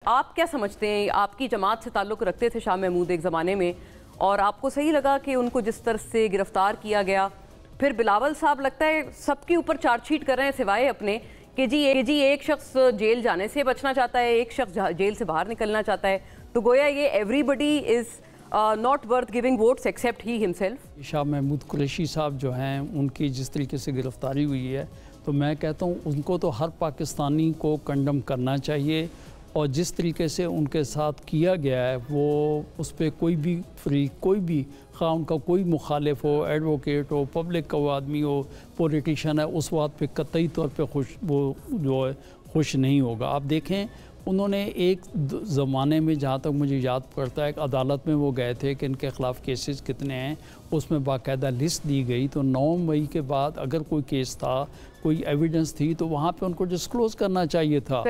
आप क्या समझते हैं, आपकी जमात से ताल्लुक़ रखते थे शाह महमूद एक ज़माने में, और आपको सही लगा कि उनको जिस तरह से गिरफ्तार किया गया? फिर बिलावल साहब लगता है सबके ऊपर चार्जशीट कर रहे हैं सिवाय अपने कि जी एक शख्स जेल जाने से बचना चाहता है, एक शख्स जेल से बाहर निकलना चाहता है, तो गोया ये everybody is not worth giving votes except he himself. Shah Mahmood Qureshi साहब जो हैं, उनकी जिस तरीके से गिरफ़्तारी हुई है, तो मैं कहता हूँ उनको तो हर पाकिस्तानी को कंडम करना चाहिए, और जिस तरीके से उनके साथ किया गया है वो उस पर कोई भी कोई भी खा उनका कोई मुखालिफ हो, एडवोकेट हो, पब्लिक का वो आदमी हो, पॉलिटिशियन है, उस बात पे कतई तौर पे खुश नहीं होगा। आप देखें उन्होंने एक ज़माने में, जहाँ तक मुझे याद पड़ता है, एक अदालत में वो गए थे कि इनके ख़िलाफ़ केसेस कितने हैं, उसमें बाकायदा लिस्ट दी गई। तो 9 मई के बाद अगर कोई केस था, कोई एविडेंस थी, तो वहाँ पे उनको डिस्क्लोज़ करना चाहिए था।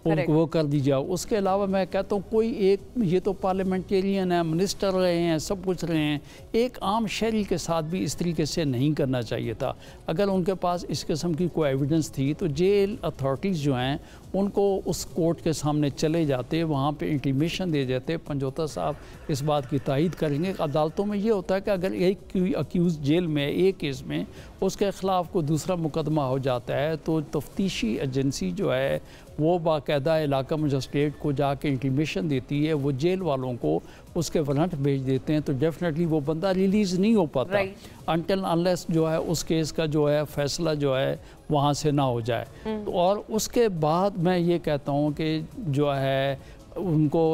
उनको वो कर दी जाए। उसके अलावा मैं कहता हूँ कोई एक, ये तो पार्लियामेंटेरियन है, मिनिस्टर रहे हैं, सब कुछ रहे हैं, एक आम शहरी के साथ भी इस तरीके से नहीं करना चाहिए था। अगर उनके पास इस किस्म की कोई एविडेंस थी तो जेल अथॉरिटीज़ जो हैं उनको उस कोर्ट के सामने चले जाते, वहाँ पे इंटीमेशन दे जाते। पंजोता साहब इस बात की तायद करेंगे। अदालतों में ये होता है कि अगर एक अक्यूज़ जेल में एक केस में उसके ख़िलाफ़ कोई दूसरा मुकदमा हो जाता है तो तफ्तीशी एजेंसी जो है वो बाकायदा इलाका मजिस्ट्रेट को जाके इंटीमेशन देती है, वो जेल वालों को उसके वारंट भेज देते हैं, तो डेफिनेटली वो बंदा रिलीज़ नहीं हो पाता अनटिल अनलेस जो है उस केस का जो है फ़ैसला जो है वहाँ से ना हो जाए। और उसके बाद मैं ये कहता हूँ कि जो है उनको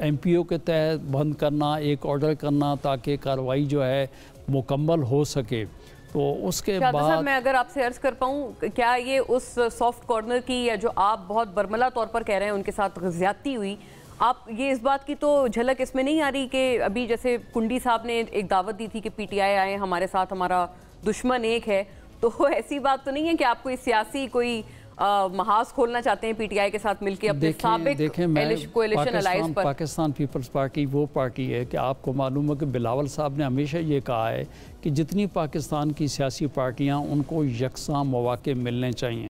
MPO के तहत बंद करना, एक ऑर्डर करना ताकि कार्रवाई जो है मुकम्मल हो सके। तो उसके बाद मैं अगर आपसे अर्ज़ कर पाऊँ, क्या ये उस सॉफ्ट कॉर्नर की, या जो आप बहुत बरमला तौर पर कह रहे हैं उनके साथ ज़्यादती हुई, आप ये इस बात की तो झलक इसमें नहीं आ रही कि अभी जैसे कुंडी साहब ने एक दावत दी थी कि PTI आए हमारे साथ, हमारा दुश्मन एक है, तो ऐसी बात तो नहीं है कि आप कोई सियासी कोई महाज खोलना चाहते हैं PTI के साथ मिलकर अपने साबिक कोएलिशन अलायंस पर? पाकिस्तान पीपल्स पार्टी वो पार्टी है कि आपको मालूम है कि बिलावल साहब ने हमेशा ये कहा है कि जितनी पाकिस्तान की सियासी पार्टियां, उनको यकसां मौके मिलने चाहिए।